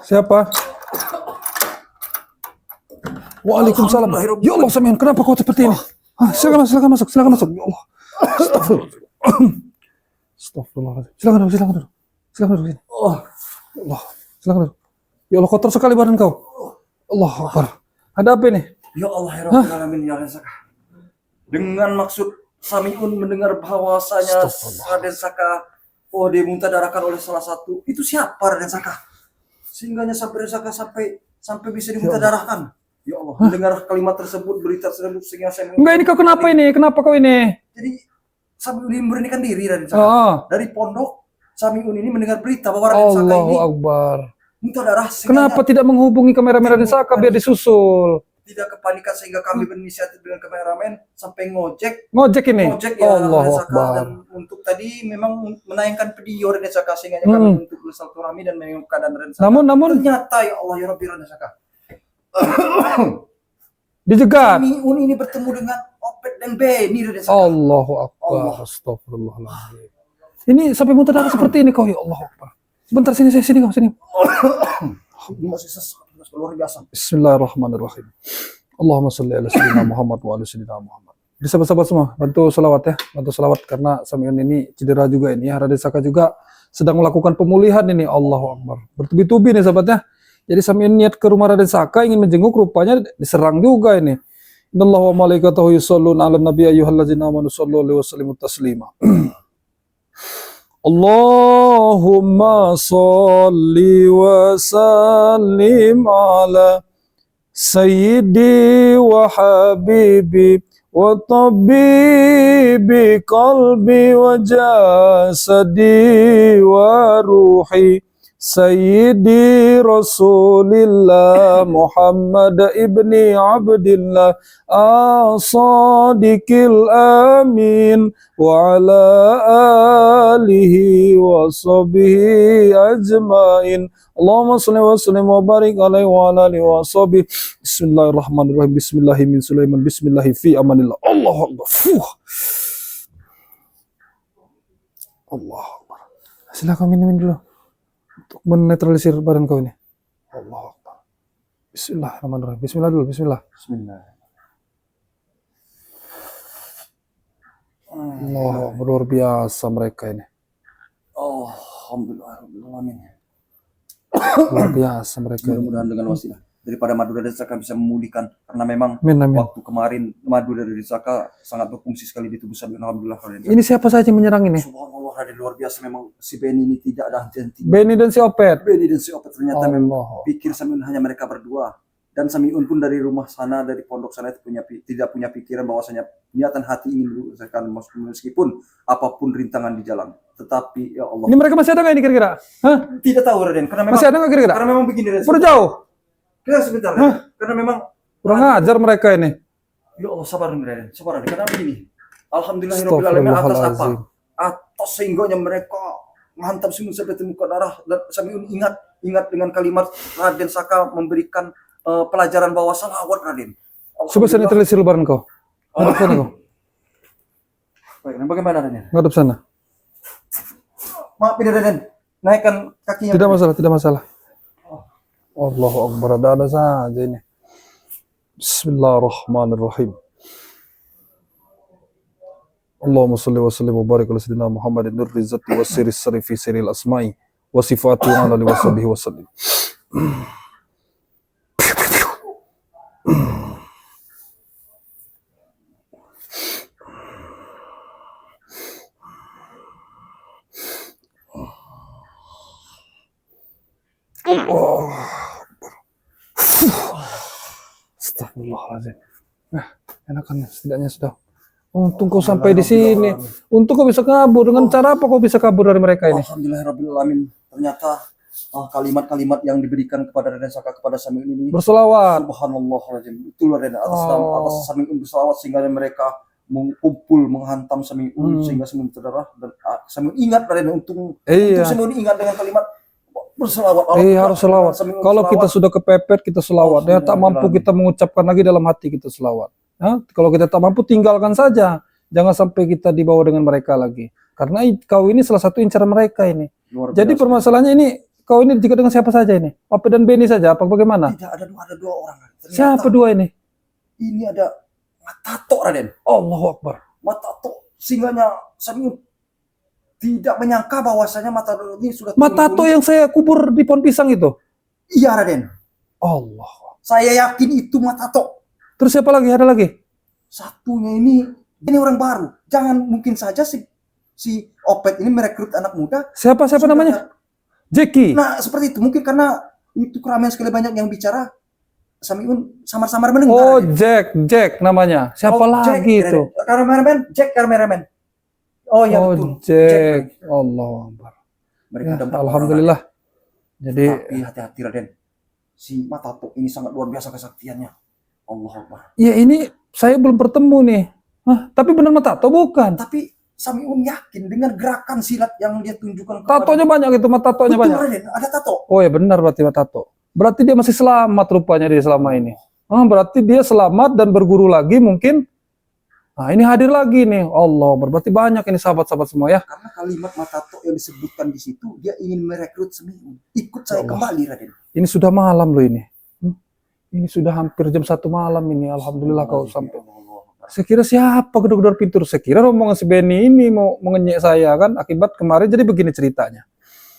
Siapa? Waalaikumsalam. Ya Allah, Samiun, kenapa kau seperti ini? Silakan masuk. Ya Allah. Astagfirullahaladzim. Silakan duduk sini. Allah, silakan duduk. Ya Allah, kotor sekali badan kau. Allah Akbar. Ada apa ini? Ya Allah, ya Rabbil Alamin, ya Raden Saka. Dengan maksud Samiun mendengar bahwasanya Raden Saka dimuntadarakan oleh salah satu, itu siapa Raden Saka? Sehingganya sampai Raden Saka sampai bisa dimuntadarahkan. Ya Allah, mendengar kalimat tersebut, berita tersebut, sehingga saya enggak, ini kau kenapa ini? Kenapa kau ini? Jadi Samiun ini memberanikan diri Raden Saka. Dari pondok Samiun ini mendengar berita bahwa Raden Saka ini Allahu Akbar. muntadarah. Kenapa tidak menghubungi kameramen Raden Saka biar disusul? Tidak kepanikan sehingga kami berinisiatif dengan kameramen sampai ngojek ini. Ya Allahu Raden Saka. Akbar. Dan untuk tadi memang menayangkan video Raden Saka sehingga kami untuk bersilaturahmi dan menengok keadaan Raden Saka. Namun ternyata ya Allah ya Rabbi, Raden Saka dijegat. Samiun ini bertemu dengan Opet dan Beni Raden Saka. Allahu Akbar. Astagfirullahaladzim. Ini sampai muntadarah seperti ini kau, ya Allah Akbar. Sebentar, sini kau, sini. Masih sesak luar biasa. Bismillahirrahmanirrahim. Allahumma sholli ala sayyidina Muhammad wa ala sayyidina Muhammad. Jadi sahabat-sahabat semua, bantu selawat ya, bantu selawat karena Samiun ini cedera juga ini ya. Raden Saka juga sedang melakukan pemulihan ini. Allahu Akbar. Bertubi-tubi nih sahabatnya. Jadi Samiun niat ke rumah Raden Saka ingin menjenguk, rupanya diserang juga ini. Innallaha wa malaikatahu yusholluna 'alan nabi ayyuhallazina amanu shollu alaihi wa sallimu taslima. Allahumma sholli wa sallim ala sayyidi wa habibi wa tabibi qalbi wa jasadi wa ruhi Sayyidi Rasulillah Muhammad ibni Abdillah as-sadiqil amin wa ala alihi wa sahbihi ajmain. Allahumma salli wa sallim wa barik alaihi wa ala alihi wa sahbihi. Bismillahirrahmanirrahim. Bismillahi min Sulaiman. Bismillahi fi amanillah. Allahu Akbar. Allahu Akbar. Silakan minum dulu untuk menetralisir badan kau ini. Allahu Akbar. Bismillahirrahmanirrahim. Bismillah dulu, bismillah. Allah, luar biasa mereka ini. Alhamdulillah. Luar biasa mereka. Mudah-mudahan dengan wasilah daripada Madu Raden Saka bisa memulihkan, karena memang waktu kemarin Madu Raden Saka sangat berfungsi sekali di tubuh Samiun. Alhamdulillah. Ini siapa saja yang menyerang ini? Subhanallah, Raden, luar biasa memang si Beni ini tidak ada henti-henti. Beni dan si Opet Ternyata memang pikir Samiun hanya mereka berdua. Dan Samiun pun dari rumah sana, dari pondok sana itu tidak punya pikiran bahwasanya niatan hati ingin menyelesaikan meskipun apapun rintangan di jalan. Tetapi ya Allah. Ini mereka masih ada nggak ini kira-kira? Tidak tahu Raden, karena memang masih ada nggak kira-kira? Karena memang begini Raden. Udah jauh. Kita sebentar Raden. Karena memang kurang ajar mereka ini. Ya Allah, sabar Raden. Karena begini. Alhamdulillahirabbil alamin, atas apa? Atas sehingganya mereka menghantam Samiun sampai temukan darah. Dan Samiun ingat dengan kalimat Raden Saka memberikan pelajaran bahwa salawat Raden. Coba sana telisir lebaran kau. Ngadep sana kau. Baik, bagaimana Raden? Ngadep sana. Maaf Raden, naikkan kakinya. Tidak masalah. Allahu Akbar, ada saja ini. Bismillahirrahmanirrahim. Allahumma salli wa sallim wa barik ala sayyidina Muhammadin nurri zati wa sirri sarifi sirril asma'i wa sifati wa ala alihi wa sahbihi wa sallim. Astagfirullahaladzim. Enakan setidaknya sudah. Untung kau sampai di sini. Untung kau bisa kabur. Dengan cara apa kau bisa kabur dari mereka ini? Alhamdulillahirabbil alamin. Ternyata kalimat-kalimat yang diberikan kepada Raden Saka kepada Samiun ini berselawat. Subhanallahirrahim. Itulah Raden, atas Samiun berselawat sehingga mereka mengumpul menghantam Samiun sehingga Samiun terdarah. Dan Samiun ingat Raden, untuk Samiun ingat dengan kalimat berselawat. Harus selawat. Kalau kita sudah kepepet, kita selawat. Ya, tak mampu kita mengucapkan lagi dalam hati, kita selawat. Kalau kita tak mampu, tinggalkan saja. Jangan sampai kita dibawa dengan mereka lagi. Karena kau ini salah satu incaran mereka ini. Jadi permasalahannya ini, kau ini jika dengan siapa saja ini? Ope dan Beni saja, apa bagaimana? Tidak, ada dua orang. Ternyata Siapa dua ini? ini ada Matato, Raden. Allahu Akbar. Matato, singgahnya Samiun tidak menyangka bahwasanya Matato ini sudah Matato yang saya kubur di pohon pisang itu? Iya, Raden. Allah. Saya yakin itu Matato. Terus siapa lagi? Ada lagi? Satunya ini orang baru. Jangan mungkin saja si Opet ini merekrut anak muda. Siapa Sudah namanya? Jackie. Nah, seperti itu. Mungkin karena itu keramaian sekali banyak yang bicara. Samiun samar-samar mendengar. Oh, Jack namanya. Siapa lagi itu? Kameramen. Oh ya, betul. Jack. Allah Akbar. Mereka Ya, ada empat alhamdulillah. orang. Jadi Tapi hati-hati, Raden. Si Matato ini sangat luar biasa kesaktiannya. Allah Akbar. ya ini saya belum bertemu nih. Hah, tapi benar Matato bukan? Tapi Samiun yakin dengan gerakan silat yang dia tunjukkan kepada... Tatonya banyak itu, Matatonya Betul, banyak. Raden. Ada tato. Oh ya benar berarti Matato. Berarti dia masih selamat rupanya dia selama ini. Berarti dia selamat dan berguru lagi mungkin. Nah ini hadir lagi nih. Allah, berarti banyak ini sahabat-sahabat semua ya. Karena kalimat Matato yang disebutkan di situ, dia ingin merekrut Samiun. Ikut saya Allah. kembali, Raden. Ini sudah malam loh ini. Ini sudah hampir jam 1 malam ini. Alhamdulillah kau sampai. Saya kira siapa gedor-gedor pintu? Saya kira rombongan si Beni ini mau mengenyek saya kan. Akibat kemarin jadi begini ceritanya.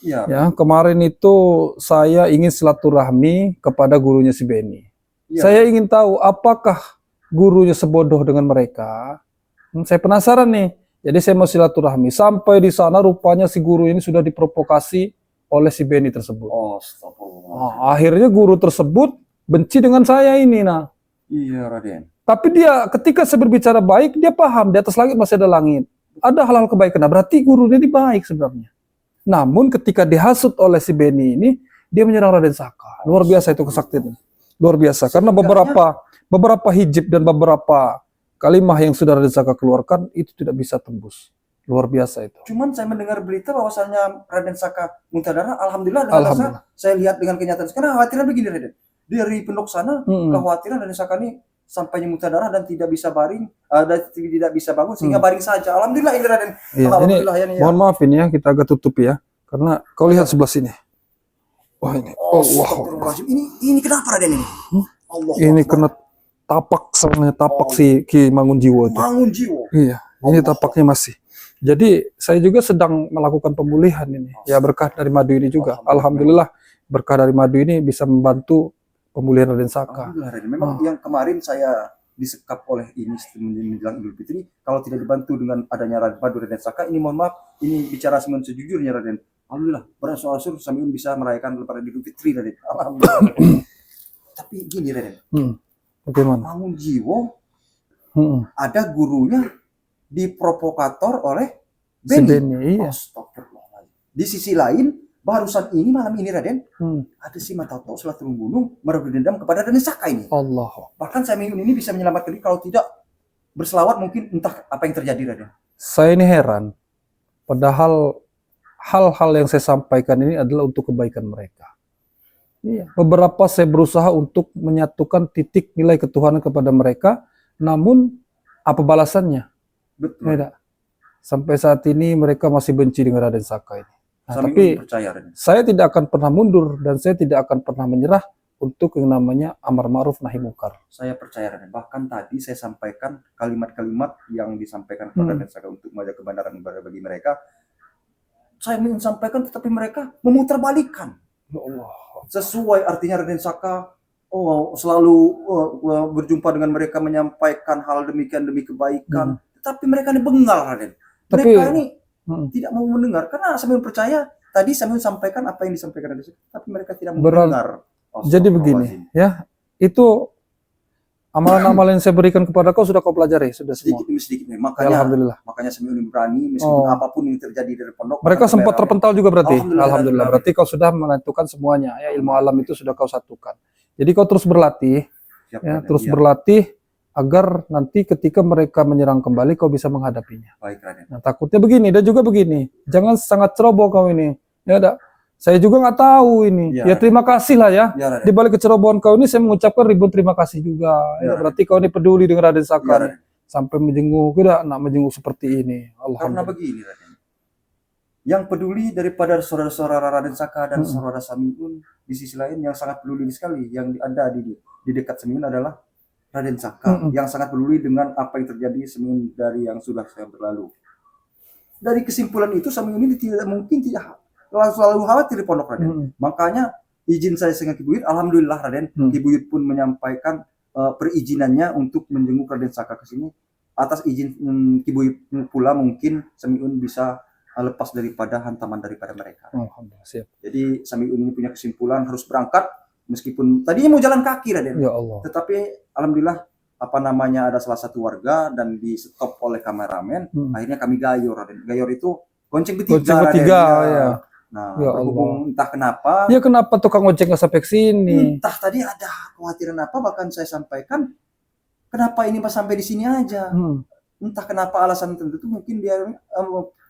Iya. Ya, kemarin itu saya ingin silaturahmi kepada gurunya si Beni. Iya. Saya ingin tahu apakah gurunya sebodoh dengan mereka. Saya penasaran nih. Jadi saya mau silaturahmi. Sampai di sana rupanya si guru ini sudah diprovokasi oleh si Beni tersebut. Oh, astagfirullah. Nah, akhirnya guru tersebut benci dengan saya ini. Nah, Iya, Raden. tapi dia ketika saya berbicara baik, dia paham di atas langit masih ada langit. Ada hal-hal kebaikan. Nah, berarti gurunya ini baik sebenarnya. Namun ketika dihasut oleh si Beni ini, dia menyerang Raden Saka. Luar biasa itu kesaktian. Luar biasa. Karena beberapa hijab dan beberapa kalimah yang sudah Raden Saka keluarkan, itu tidak bisa tembus. Luar biasa itu. Cuman saya mendengar berita bahwasannya Raden Saka muntah darah. Alhamdulillah. Alhamdulillah. Saya lihat dengan kenyataan. Sekarang khawatiran begini, Raden. Dari pendok sana, kekhawatiran Raden Saka ini sampainya muntah darah dan tidak bisa baring, dan tidak bisa bangun sehingga baring saja. Alhamdulillah ini, Raden. Iya, Alhamdulillah ya. mohon maaf ini ya, kita agak tutup ya. Karena kau lihat sebelah sini. Wah ini. Astagfirullahaladzim. Ini kenapa, Raden ini? Allah. Ini kena tapak sama tapak si Ki Mangunjiwo itu. Mangunjiwo. Iya, ini tapaknya masih. Jadi saya juga sedang melakukan pemulihan ini. Ya berkah dari madu ini juga. Alhamdulillah berkah dari madu ini bisa membantu pemulihan Raden Saka. Alhamdulillah, Raden. Memang yang kemarin saya disekap oleh ini menjelang Idul Fitri, kalau tidak dibantu dengan adanya madu Raden Saka, ini mohon maaf, ini bicara sejujurnya, Raden. Alhamdulillah, beransur-ansur Samiun bisa merayakan lebaran Idul Fitri, Raden. Alhamdulillah. Tapi gini, Raden. Bagaimana? Mangunjiwo ada gurunya diprovokator oleh Si Beni. Beni, iya. Astagfirullahaladzim. Di sisi lain, barusan ini malam ini, Raden, ada si Matato setelah turun gunung merebut dendam kepada Raden Saka ini. Allah. Bahkan Samiun ini bisa menyelamatkan diri, kalau tidak berselawat mungkin entah apa yang terjadi, Raden. Saya ini heran. Padahal hal-hal yang saya sampaikan ini adalah untuk kebaikan mereka. Iya. Beberapa saya berusaha untuk menyatukan titik nilai ketuhanan kepada mereka, namun apa balasannya? Betul. Tidak. Sampai saat ini mereka masih benci dengan Raden Saka ini. Nah, Samiun tapi percaya, Raden. saya tidak akan pernah mundur dan saya tidak akan pernah menyerah untuk yang namanya amar ma'ruf nahi mungkar. Saya percaya, Raden. Bahkan tadi saya sampaikan kalimat-kalimat yang disampaikan kepada Raden Saka untuk mengajak kebenaran bagi mereka. Saya ingin sampaikan, tetapi mereka memutarbalikkan. Ya Allah. Sesuai artinya Raden Saka selalu berjumpa dengan mereka menyampaikan hal demikian demi kebaikan. Tetapi mereka ini bengal, Raden. Mereka ini tidak mau mendengar karena Samiun percaya tadi Samiun sampaikan apa yang disampaikan Raden Saka, tapi mereka tidak mau mendengar. Jadi begini, ya, itu amalan-amalan yang saya berikan kepada kau sudah kau pelajari, sudah semua. Sedikit demi sedikit. Ya, Makanya, alhamdulillah. makanya Samiun berani meskipun apapun yang terjadi dari pondok. Mereka sempat terpental juga berarti. Alhamdulillah. Berarti kau sudah menentukan semuanya. Ya, ilmu alam itu sudah kau satukan. Jadi kau terus berlatih, berlatih agar nanti ketika mereka menyerang kembali kau bisa menghadapinya. Baik, Raden. Nah, takutnya begini dan juga begini. Jangan sangat ceroboh kau ini. Ya, ada. Saya juga nggak tahu ini. Ya, terima kasih lah ya. Ya, di balik kecerobohan kau ini saya mengucapkan ribuan terima kasih juga. Ya, berarti kau ini peduli dengan Raden Saka. Sampai menjenguk, tidak nak menjenguk seperti ini. Karena begini, Raden. yang peduli daripada saudara-saudara Raden Saka dan saudara Samiun. Di sisi lain yang sangat peduli sekali yang ada di dekat Samiun adalah Raden Saka yang sangat peduli dengan apa yang terjadi Samiun dari yang sudah saya berlalu. Dari kesimpulan itu Samiun ini tidak mungkin tidak selalu khawatir di pondok Raden. Makanya izin saya dengan Ki Buyut, alhamdulillah Raden, Ki Buyut pun menyampaikan perizinannya untuk menjenguk Raden Saka ke sini. Atas izin Ki Buyut pula mungkin Samiun bisa lepas daripada hantaman daripada mereka. Alhamdulillah, siap. Jadi Samiun ini punya kesimpulan harus berangkat meskipun tadinya mau jalan kaki Raden. Ya Allah. Tetapi alhamdulillah ada salah satu warga dan di stop oleh kameramen. Akhirnya kami gayor Raden. Gayor itu gonceng bertiga Raden. Ya. Nah, Ya berhubung entah kenapa. Ya kenapa tukang ojek nggak sampai ke sini? Entah tadi ada kekhawatiran apa, bahkan saya sampaikan kenapa ini pas sampai di sini aja. Entah kenapa alasan tertentu, mungkin dia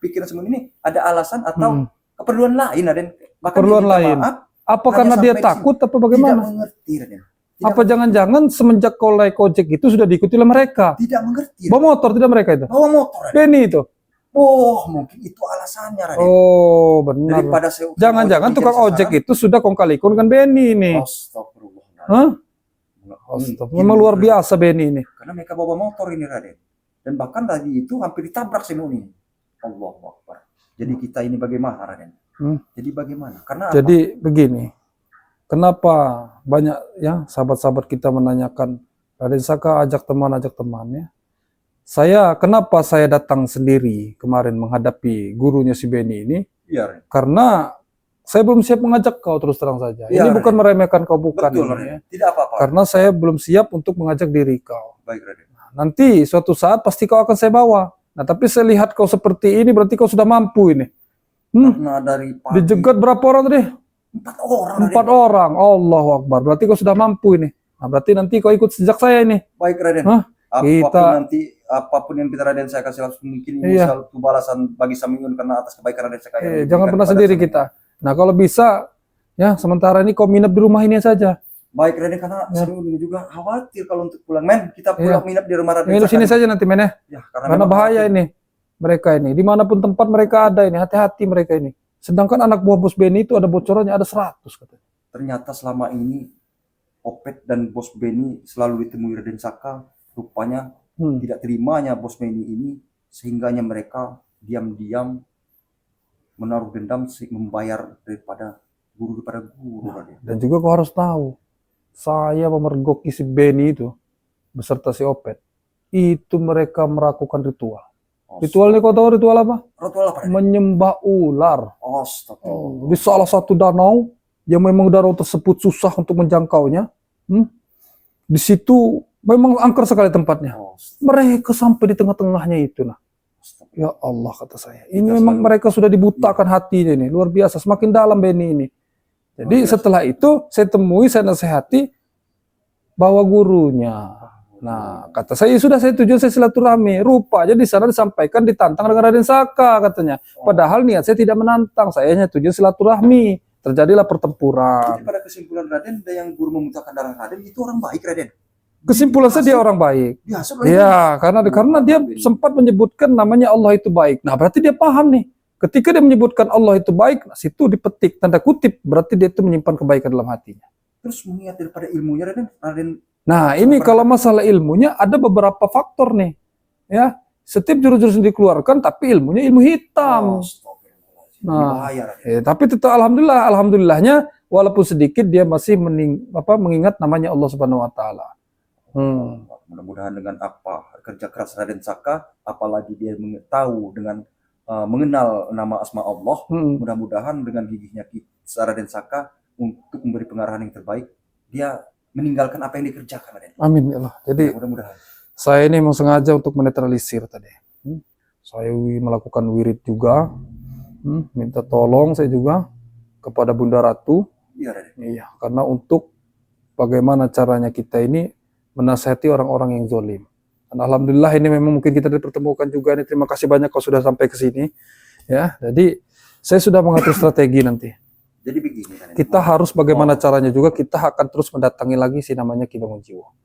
pikiran semua ini ada alasan atau keperluan lain Raden. Bahkan keperluan lain. Maaf, apa karena dia takut apa bagaimana? Tidak mengerti Raden. Apa jangan-jangan semenjak kau naik ojek itu sudah diikuti oleh mereka? Tidak mengerti. Bawa motor tidak mereka itu? Bawa motor Raden. Benny itu? Oh, mungkin itu alasannya Raden. Oh, benar. Daripada jangan-jangan tukang ojek itu sudah kong kali ikut kan Benny ini. Astagfirullah. Hah? Astagfirullah. Memang luar biasa Benny ini. Karena mereka bawa motor ini Raden. Dan bahkan tadi itu hampir ditabrak Semiun ini. Allahu Akbar. Jadi kita ini bagaimana Raden? Jadi bagaimana? Karena jadi begini. Kenapa banyak ya sahabat-sahabat kita menanyakan Raden Saka ajak temannya. Kenapa saya datang sendiri kemarin menghadapi gurunya si Benny ini? Iya, karena saya belum siap mengajak kau terus terang saja. Ya, ini bukan meremehkan kau, bukan. Betul, ini, ya. Tidak apa-apa. Karena saya belum siap untuk mengajak diri kau. Baik, Raden. Nanti suatu saat pasti kau akan saya bawa. Nah, tapi saya lihat kau seperti ini berarti kau sudah mampu ini. Karena dari pagi dijegat berapa orang tadi? 4 orang. 4 orang. Allahu Akbar. Berarti kau sudah mampu ini. Nah, berarti nanti kau ikut sejak saya ini. Baik Raden. Apapun yang kita Raden saya kasih langsung mungkin ini satu balasan bagi Samiun karena atas kebaikan Raden saya. Jangan pernah sendiri kita. Nah, kalau bisa ya sementara ini kau minap di rumah ini saja. Baik Raden, karena Samiun ini juga khawatir kalau untuk pulang men. Kita pulang minap di rumah Raden. Minap sini saja nanti men ya. Karena bahaya ini. Mereka ini dimanapun tempat mereka ada ini, hati-hati mereka ini. Sedangkan anak buah bos Benny itu ada bocorannya ada 100 katanya. Ternyata selama ini Opet dan bos Benny selalu ditemui Raden Saka. Rupanya tidak terimanya bos Benny ini sehingganya mereka diam-diam menaruh dendam membayar daripada guru. Dan juga kau harus tahu, saya memergoki si Benny itu beserta si Opet. Itu mereka melakukan ritual. Ritualnya kau tahu ritual apa? Ritual apa? Menyembah ular. Astagfirullah. Di salah satu danau yang memang danau tersebut susah untuk menjangkaunya. Di situ memang angker sekali tempatnya. Mereka sampai di tengah-tengahnya itu. Nah, ya Allah kata saya. Ini memang mereka sudah dibutakan hatinya ini. Luar biasa. Semakin dalam Benny ini. Jadi setelah itu saya temui, saya nasihati, bawa gurunya. Nah, kata saya sudah saya tujuan saya silaturahmi. Rupanya di sana disampaikan ditantang dengan Raden Saka katanya. Padahal niat saya tidak menantang, saya hanya tujuan silaturahmi. Terjadilah pertempuran. Jadi pada kesimpulan Raden, yang guru memuntahkan darah Raden itu orang baik Raden. Kesimpulan saya dia orang baik. Ya, karena dia sempat menyebutkan namanya Allah itu baik. Nah, berarti dia paham nih. Ketika dia menyebutkan Allah itu baik, nah situ dipetik tanda kutip, berarti dia itu menyimpan kebaikan dalam hatinya. Terus mengingat daripada ilmunya Raden. Nah, ini kalau masalah ilmunya ada beberapa faktor nih. Ya, setiap jurus-jurus yang dikeluarkan tapi ilmunya ilmu hitam. Nah, tapi tetap alhamdulillahnya walaupun sedikit dia masih mengingat namanya Allah Subhanahu wa taala. Mudah-mudahan dengan kerja keras Raden Saka, apalagi dia mengetahui dengan mengenal nama asma Allah, mudah-mudahan dengan gigihnya Raden Saka untuk memberi pengarahan yang terbaik, dia meninggalkan apa yang dikerjakan Raden. Amin ya Allah. Jadi mudah-mudahan. Saya ini memang sengaja untuk menetralisir tadi. Saya melakukan wirid juga, minta tolong saya juga kepada Bunda Ratu. Iya Raden. Iya, karena untuk bagaimana caranya kita ini menasihati orang-orang yang zolim. Dan alhamdulillah ini memang mungkin kita dipertemukan juga nih. Terima kasih banyak kau sudah sampai ke sini. Ya, jadi saya sudah mengatur strategi nanti. Jadi begini, kita harus bagaimana caranya juga kita akan terus mendatangi lagi si namanya Ki Bangunjiwo.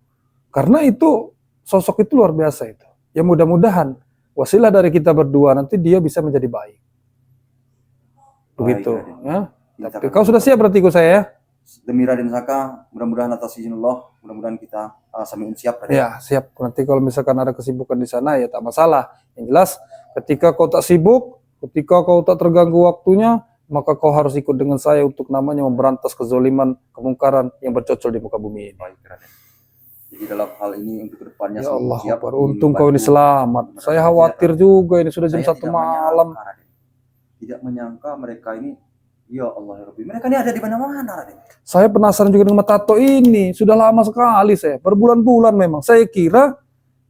Karena itu sosok itu luar biasa itu. Ya mudah-mudahan wasilah dari kita berdua nanti dia bisa menjadi baik. begitu. Raden. Ya. Kita Tapi akan kau sudah siap berarti ikut saya ya? demi Raden Saka, mudah-mudahan atas izin Allah, mudah-mudahan kita Samiun siap Raden. Ya, siap. Nanti kalau misalkan ada kesibukan di sana ya tak masalah. Yang jelas ketika kau tak sibuk, ketika kau tak terganggu waktunya, maka kau harus ikut dengan saya untuk namanya memberantas kezoliman, kemungkaran yang bercocol di muka bumi ini. Baik Raden. Jadi dalam hal ini untuk kedepannya Ya Samiun Allah, siap. Akbar. ingin Untung kau ini membantu. selamat. Saya khawatir juga ini sudah jam Saya 1 tidak malam. menyangka, Raden. Tidak menyangka mereka ini, ya Allah ya Rabbi, mereka ini ada di mana-mana Raden. Saya penasaran juga dengan Tato ini. Sudah lama sekali saya, berbulan-bulan memang. Saya kira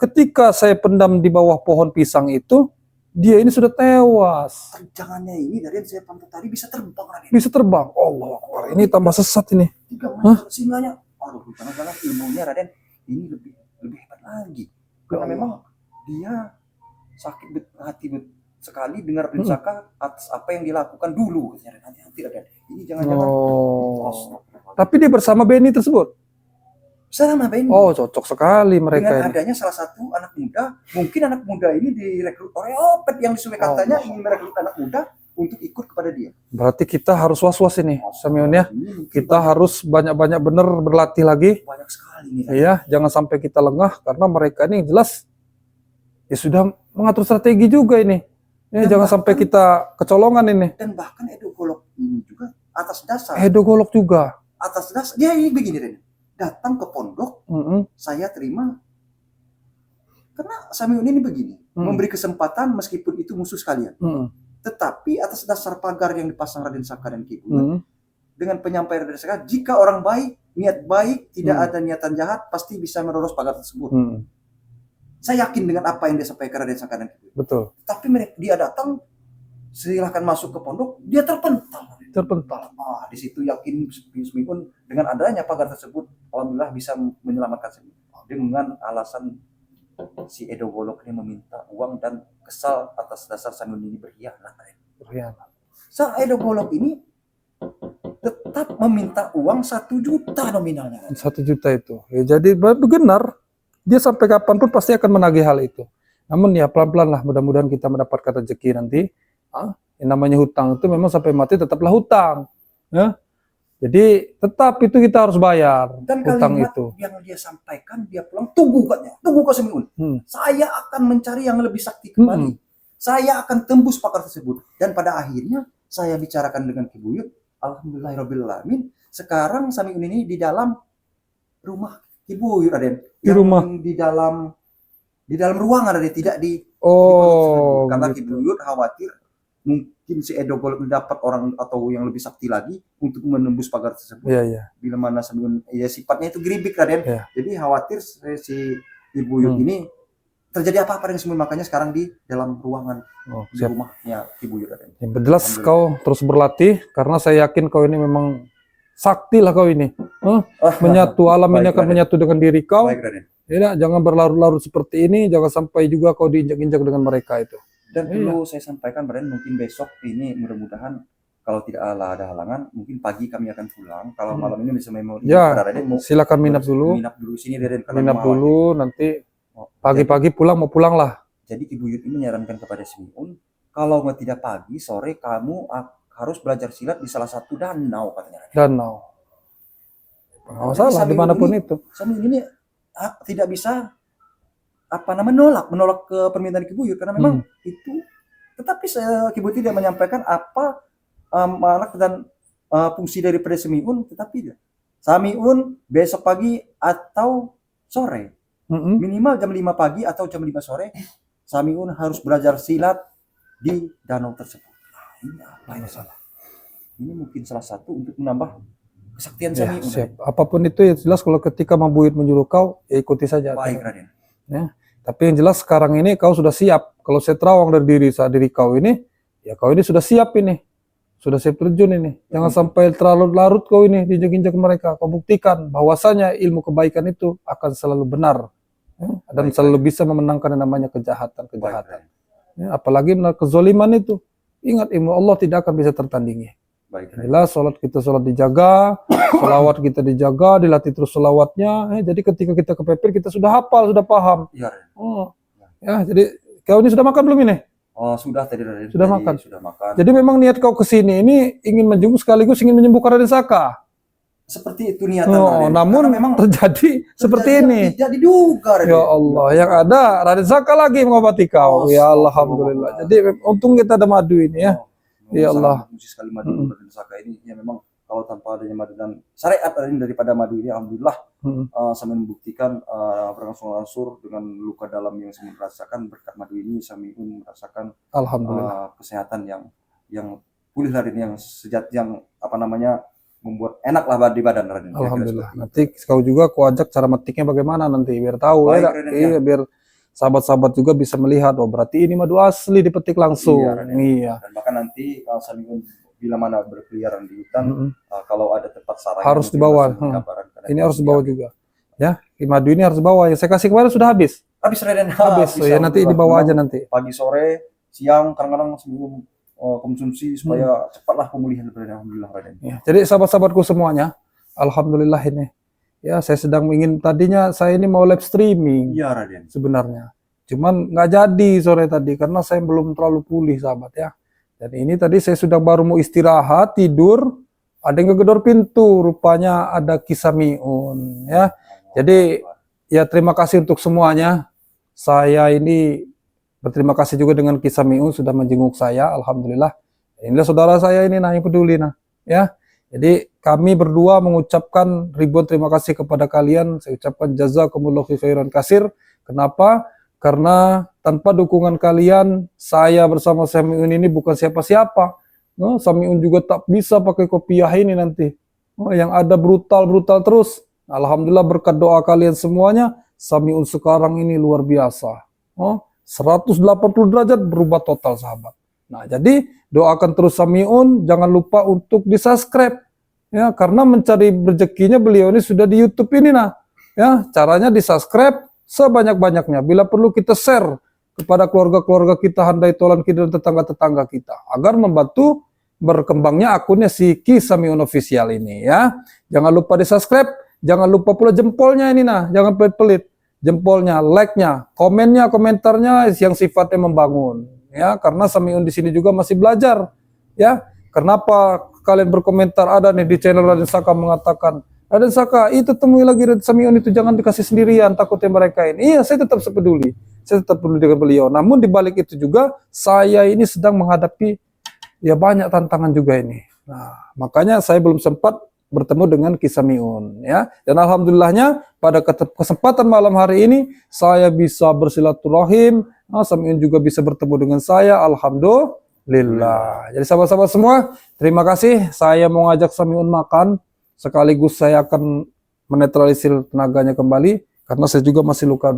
ketika saya pendam di bawah pohon pisang itu, dia ini sudah tewas. Terjangannya ini Raden, saya pantau tadi bisa terbang Raden. Bisa terbang. Allah Akbar. Ini tambah sesat ini. 3 meter singanya. Aduh, jangan-jangan ilmunya Raden ini lebih hebat lagi. Karena memang dia sakit hati sekali dengar Raden Saka atas apa yang dilakukan dulu. Hati-hati Raden. Ini jangan-jangan. Tapi dia bersama Benny tersebut. Sama Benny. Oh, cocok sekali mereka dengan ini. adanya salah satu anak muda, mungkin anak muda ini direkrut oleh Opet yang disuruh katanya ingin merekrut anak muda untuk ikut kepada dia. Berarti kita harus was-was ini, Samiun ya. Ini Kita harus banyak-banyak benar berlatih lagi. banyak sekali nih. Iya, jangan sampai kita lengah karena mereka ini jelas ya sudah mengatur strategi juga ini. Ya, jangan sampai kita kecolongan ini. Dan bahkan Edo Golok ini juga atas dasar Edo Golok juga. dia ini begini Ren. Datang ke pondok, Mm-mm. saya terima karena Samiun ini begini, memberi kesempatan meskipun itu musuh sekalian. Mm-mm. Tetapi atas dasar pagar yang dipasang Raden Saka dan Ki Buyut, Mm-mm. dengan penyampaian Raden Saka, jika orang baik, niat baik, tidak ada niatan jahat, pasti bisa menerus pagar tersebut. Mm. Saya yakin dengan apa yang dia sampaikan Raden Saka dan Ki Buyut. Betul. Tapi dia datang, silahkan masuk ke pondok, dia terpental. Terpental. Di situ yakin Samiun dengan adanya pagar tersebut, alhamdulillah bisa menyelamatkan Samiun. Dengan alasan si Edo Golok ini meminta uang dan kesal atas dasar Samiun ini berkhianat. Berkhianat. Edo Golok ini tetap meminta uang 1 juta nominalnya. 1 juta itu. Ya, jadi benar. Dia sampai kapanpun pasti akan menagih hal itu. Namun ya pelan-pelan lah, mudah-mudahan kita mendapatkan rezeki nanti. Yang namanya hutang itu memang sampai mati tetaplah hutang. Ya. Jadi tetap itu kita harus bayar. Dan hutang kalimat itu. yang dia sampaikan, dia pulang, tunggu katanya, tunggu Kak Samiun. Saya akan mencari yang lebih sakti kembali. Saya akan tembus pagar tersebut. Dan pada akhirnya saya bicarakan dengan Ki Buyut, alhamdulillahirobbilalamin. Sekarang Samiun ini di dalam rumah Ki Buyut, Raden. Di rumah. Di dalam ruangan, Raden, tidak di karena Ki Buyut khawatir mungkin si Edo Golok dapat orang atau yang lebih sakti lagi untuk menembus pagar tersebut. Iya. Bila mana Samiun ya sifatnya itu geribik Raden. Iya. Jadi khawatir si Ibu Yud ini terjadi apa-apa dengan Samiun, makanya sekarang di dalam ruangan di rumahnya Ibu Yud Raden. Yang jelas kau terus berlatih karena saya yakin kau ini memang sakti lah kau ini. Menyatu alam ini akan menyatu dengan diri kau. Baik, Raden. Ya, jangan berlarut-larut seperti ini, jangan sampai juga kau diinjak-injak dengan mereka itu. Dan perlu saya sampaikan, Raden, mungkin besok ini mudah-mudahan kalau tidak ada halangan, mungkin pagi kami akan pulang. Kalau malam ini bisa memori. Ya, silakan minap dulu. Minap dulu sini, Raden. Minap dulu, nanti pagi-pagi mau pulang lah. Jadi Ibu Yud ini menyarankan kepada Samiun, kalau tidak pagi, sore kamu harus belajar silat di salah satu danau katanya. Danau. Nggak masalah dimanapun itu. Samiun ini tidak bisa menolak ke permintaan Ki Buyut karena memang itu, tetapi Ki Buyut tidak menyampaikan apa anak dan fungsi daripada Samiun, tetapi Samiun besok pagi atau sore, minimal jam 5 pagi atau jam 5 sore, Samiun harus belajar silat di danau tersebut. Ini apa yang salah? Ini mungkin salah satu untuk menambah kesaktian Samiun. Siap. Apapun itu ya jelas kalau ketika Mang Buyut menyuruh kau, ya ikuti saja. Baik, Raden. Ya. Tapi yang jelas sekarang ini kau sudah siap. Kalau saya terawang dari diri kau ini, ya kau ini sudah siap ini. Sudah siap terjun ini. Jangan sampai terlalu larut kau ini diinjak-injak mereka. Kau buktikan bahwasanya ilmu kebaikan itu akan selalu benar. Ya, dan selalu bisa memenangkan yang namanya kejahatan. Ya, apalagi benar kezoliman itu. Ingat, ilmu Allah tidak akan bisa tertandingi. Jelas sholat kita dijaga, sholawat kita dijaga, dilatih terus sholawatnya. Jadi ketika kita kepepet kita sudah hafal, sudah paham. Ya, jadi kau ini sudah makan belum ini? Oh, sudah tadi Raden. Sudah Tadi makan. Sudah makan. Jadi memang niat kau kesini ini ingin menjenguk sekaligus ingin menyembuhkan Raden Saka. Seperti itu niatan Oh, Raden. namun Karena memang terjadi seperti terjadi ini. yang tidak diduga Raden. Ya Allah, yang ada Raden Saka lagi mengobati kau. Ya alhamdulillah. Jadi untung kita ada madu ini ya. Ya Allah. Sangat sekali madu Raden Saka ini. Ya memang kalau tanpa adanya madu dan syariat Raden daripada madu ini, alhamdulillah Sami membuktikan berangsur-angsur dengan luka dalam yang Sami rasakan berkat madu ini. Sami merasakan alhamdulillah kesehatan yang pulih Raden, yang sejat, yang apa namanya, membuat enak lah di badan Raden. Alhamdulillah. Nanti kau juga kau ajak cara metiknya bagaimana nanti biar tahu Baik, ya. Raden, Iya, biar sahabat-sahabat juga bisa melihat, oh berarti ini madu asli dipetik langsung. Iya, Raden. Iya. Dan bahkan nanti Sami bila mana berkeliaran di hutan, kalau ada tempat sarang Harus dibawa. Ini harus dibawa juga. Ya, madu ini harus dibawa. Yang saya kasih kemarin sudah habis. Habis Raden. Habis. So, ya nanti dibawa aja nanti. Pagi, sore, siang, kadang-kadang sebelum konsumsi supaya cepatlah pemulihan Raden. Alhamdulillah Raden. Ya, jadi sahabat-sahabatku semuanya, alhamdulillah ini. Ya, saya sedang ingin, tadinya saya ini mau live streaming. Iya Raden. Sebenarnya. Cuman nggak jadi sore tadi karena saya belum terlalu pulih sahabat ya. Dan ini tadi saya sudah baru mau istirahat, tidur, ada yang ngegedor pintu, rupanya ada Kisamiun ya. Jadi ya terima kasih untuk semuanya. Saya ini berterima kasih juga dengan Kisamiun sudah menjenguk saya, alhamdulillah. Inilah saudara saya ini nah yang peduli nah ya. Jadi kami berdua mengucapkan ribuan terima kasih kepada kalian. Saya ucapkan jazakumullahu khairan kasir. Kenapa? Karena tanpa dukungan kalian, saya bersama Samiun ini bukan siapa-siapa. No, Samiun juga tak bisa pakai kopiah ini nanti. Oh, yang ada brutal-brutal terus. Alhamdulillah berkat doa kalian semuanya, Samiun sekarang ini luar biasa. Oh, 180 derajat berubah total sahabat. Nah, jadi doakan terus Samiun, jangan lupa untuk di-subscribe. Ya, karena mencari rezekinya beliau ini sudah di YouTube ini nah. Ya, caranya di-subscribe sebanyak-banyaknya. Bila perlu kita share kepada keluarga-keluarga kita, handai tolan kita dan tetangga-tetangga kita agar membantu berkembangnya akunnya si Kisamiun Official ini ya. Jangan lupa di-subscribe, jangan lupa pula jempolnya ini nah, jangan pelit-pelit. Jempolnya, like-nya, komennya, komentarnya yang sifatnya membangun ya, karena Samiun di sini juga masih belajar ya. Kenapa kalian berkomentar ada nih di channel Raden Saka mengatakan, Raden Saka itu temui lagi Samiun itu jangan dikasih sendirian takutnya mereka ini. Iya, saya tetap sepeduli. Saya tetap peduli dengan beliau. Namun di balik itu juga saya ini sedang menghadapi ya banyak tantangan juga ini. Nah, makanya saya belum sempat bertemu dengan Kisamiun ya. Dan alhamdulillahnya pada kesempatan malam hari ini saya bisa bersilaturahim. Nah, Samiun juga bisa bertemu dengan saya. Alhamdulillah. Jadi sahabat-sahabat semua, terima kasih. Saya mau ngajak Samiun makan. Sekaligus saya akan menetralisir tenaganya kembali. Karena saya juga masih luka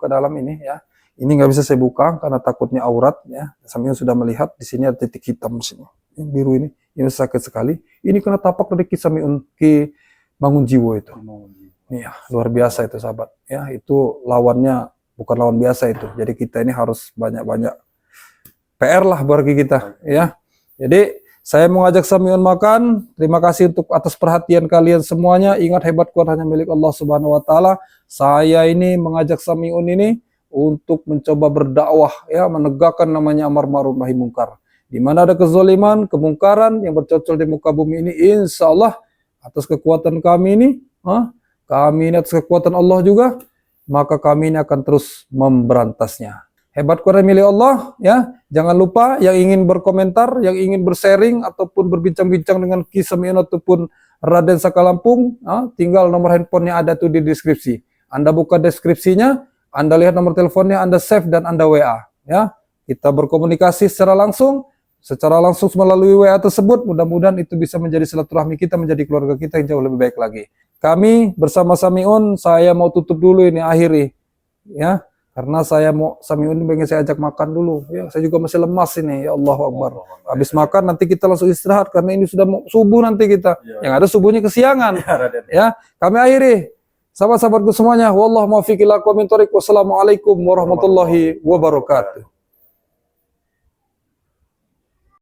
dalam ini ya. Ini nggak bisa saya buka karena takutnya aurat ya. Samiun sudah melihat di sini ada titik hitam di sini. Yang biru ini sakit sekali. Ini kena tapak dari Kisamiun Ki Mangunjiwo itu. Ya, luar biasa itu sahabat. Ya, itu lawannya bukan lawan biasa itu. Jadi kita ini harus banyak-banyak PR lah bagi kita ya. Jadi saya mengajak Samiun makan. Terima kasih untuk atas perhatian kalian semuanya. Ingat hebat kuat hanya milik Allah Subhanahu wa taala. Saya ini mengajak Samiun ini untuk mencoba berdakwah ya, menegakkan namanya amar ma'ruf nahi mungkar. Di mana ada kezaliman, kemungkaran yang bercocol di muka bumi ini, insya Allah atas kekuatan kami ini, kami ini atas kekuatan Allah juga, maka kami ini akan terus memberantasnya. Hebat kuat milik Allah ya. Jangan lupa yang ingin berkomentar, yang ingin bersharing ataupun berbincang-bincang dengan Kisamiun ataupun Raden Saka Lampung, tinggal nomor handphonenya ada tuh di deskripsi. Anda buka deskripsinya, Anda lihat nomor teleponnya, Anda save dan Anda WA ya. Kita berkomunikasi secara langsung melalui WA tersebut. Mudah-mudahan itu bisa menjadi silaturahmi kita, menjadi keluarga kita yang jauh lebih baik lagi. Kami bersama Samiun, saya mau tutup dulu ini, akhiri ya. Karena saya mau Samiun ini pengen saya ajak makan dulu ya. Saya juga masih lemas ini ya. Allahu Akbar. Habis makan nanti kita langsung istirahat karena ini sudah mau subuh nanti kita. Yang ada subuhnya kesiangan. Ya, kami akhiri. Sahabat-sahabatku semuanya, wallahu muwaffiq ila aqwamit thoriq. Wassalamualaikum warahmatullahi wabarakatuh.